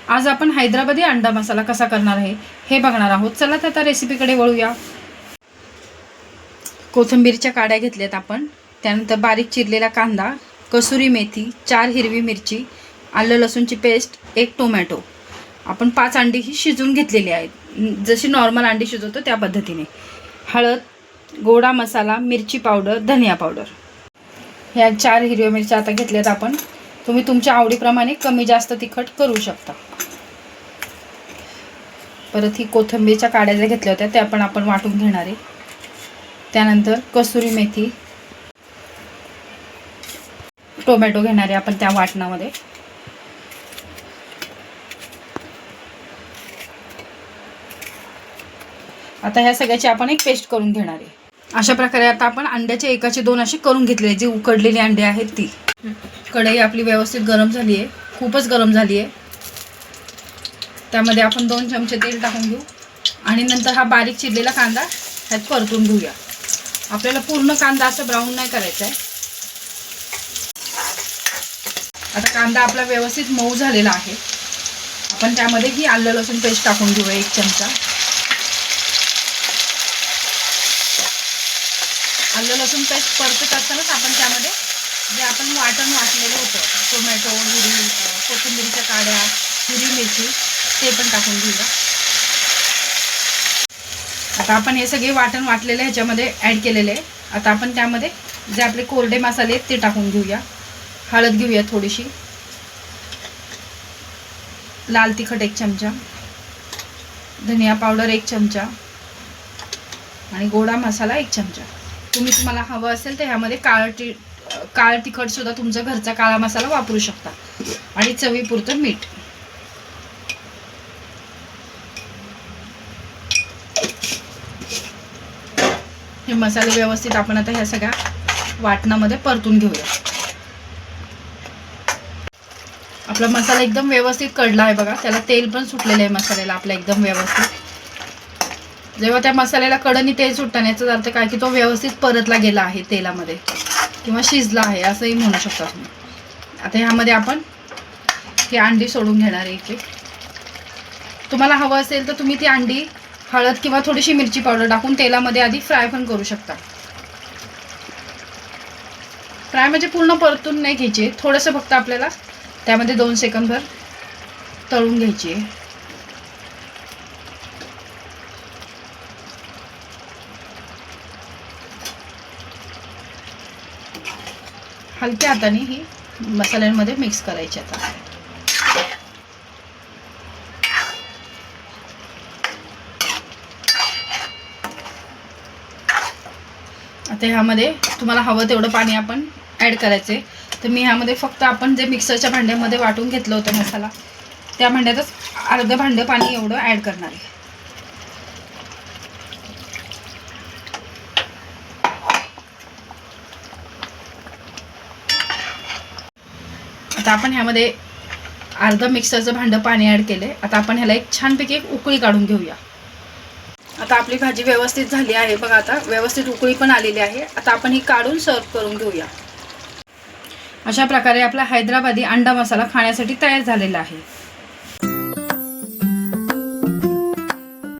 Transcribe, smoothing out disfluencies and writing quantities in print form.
आज आपण हैदराबादी अंडा मसाला कसा करणार आहे हे बघणार आहोत। चला तर आता रेसिपीकडे वळूया। कोथिंबीरच्या काड्या घेतल्यात आपण, त्यानंतर बारीक चिरलेला कांदा, कसुरी मेथी, 4 हिरवी मिरची, आलं लसूणची पेस्ट, 1 टोमॅटो। आपण 5 अंडी ही शिजवून घेतलेली आहेत, जशी नॉर्मल अंडी शिजवतो त्या पद्धतीने। हळद, गोडा मसाला, मिरची पावडर, धनिया पावडर। ह्या 4 हिरव्या मिरच्या आता घेतल्यात आपण। तुम्ही तुमच्या आवडीप्रमाणे कमी जास्त तिखट करू शकता। परत ही कोथिंबीरच्या काड्या ज्या घेतल्या होत्या त्या पण आपण वाटून घेणार आहे। त्यानंतर कसुरी मेथी, टोमॅटो घेणार आहे आपण त्या वाटणामध्ये। आता ह्या सगळ्याची आपण एक पेस्ट करून घेणार आहे। अशा प्रकारे आता आपण अंड्याचे एकाचे 2 असे करून घेतले, जे उकडलेले अंडे आहेत ती। कढई आपली व्यवस्थित गरम झाली आहे, खूपच गरम झाली आहे। त्यामध्ये आपण 2 चमचे तेल टाकून घेऊ आणि नंतर हा बारीक चिरलेला कांदा ह्यात परतून घेऊया। आपल्याला पूर्ण कांदा असं ब्राऊन नाही करायचा आहे। आता कांदा आपला व्यवस्थित मऊ झालेला आहे। आपण त्यामध्ये ही आलं लसूण पेस्ट टाकून घेऊया 1 चमचा। आलं लसूण पेस्ट परतत असतानाच आपण त्यामध्ये जे आपण वाटण वाटलेलं होतं, टोमॅटो, कोथिंबीरच्या काड्या, हिरवी मिरची, ते पण टाकून घेऊया। आता आपण हे सगळे वाटण वाटलेले ह्याच्यामध्ये ॲड केलेले आहे। आता आपण त्यामध्ये जे आपले कोरडे मसाले आहेत ते टाकून घेऊया। हळद घेऊया थोडीशी, लाल तिखट 1 चमचा, धनिया पावडर 1 चमचा आणि गोडा मसाला 1 चमचा। तुम्हाला हवं असेल तर ह्यामध्ये काळं तिखट सुद्धा तुमचा घरचा काळा मसाला वापरू शकता आणि चवीपुरतं मीठ। हे मसाले व्यवस्थित आपण आता ह्या सगळ्या वाटणामध्ये परतून घेऊया। आपला मसाला एकदम व्यवस्थित कडला आहे बघा, त्याला तेल पण सुटलेलं आहे मसाल्याला आपला एकदम व्यवस्थित। जेव्हा त्या मसाल्याला कडनी तेल सुटतं याचा अर्थ काय की तो व्यवस्थित परतला गेला आहे तेलामध्ये किंवा शिजला आहे असंही म्हणू शकता तुम्ही। आता ह्यामध्ये आपण ही अंडी सोडून घेणार आहे एक। तुम्हाला हवं असेल तर तुम्ही ती अंडी हळद किंवा थोडीशी मिरची पावडर टाकून तेलामध्ये आधी फ्राय पण करू शकता। फ्राय म्हणजे पूर्ण परतून नाही घ्यायची, थोडंसं फक्त आपल्याला त्यामध्ये 2 सेकंदभर तळून घ्यायची आहे। हलक्या हाताने ही मसाल्यांमध्ये मिक्स करायची। आता ह्यामध्ये तुम्हाला हवं तेवढं पाणी आपण ॲड करायचं आहे। तर मी ह्यामध्ये फक्त आपण जे मिक्सरच्या भांड्यामध्ये वाटून घेतलं होतं मसाला, त्या भांड्यातच अर्धं भांडं पाणी एवढं ॲड करणार आहे। आता आपण ह्यामध्ये अर्धा मिक्सरचं भांडं पाणी ॲड केले। आता आपण ह्याला एक छानपैकी एक उकळी काढून घेऊया। आता आपली भाजी व्यवस्थित झाली आहे बघा, आता व्यवस्थित उकळी पण आलेली आहे। आता आपण ही काढून सर्व करून घेऊया। अशा प्रकारे आपला हैदराबादी अंडा मसाला खाण्यासाठी तयार झालेला आहे।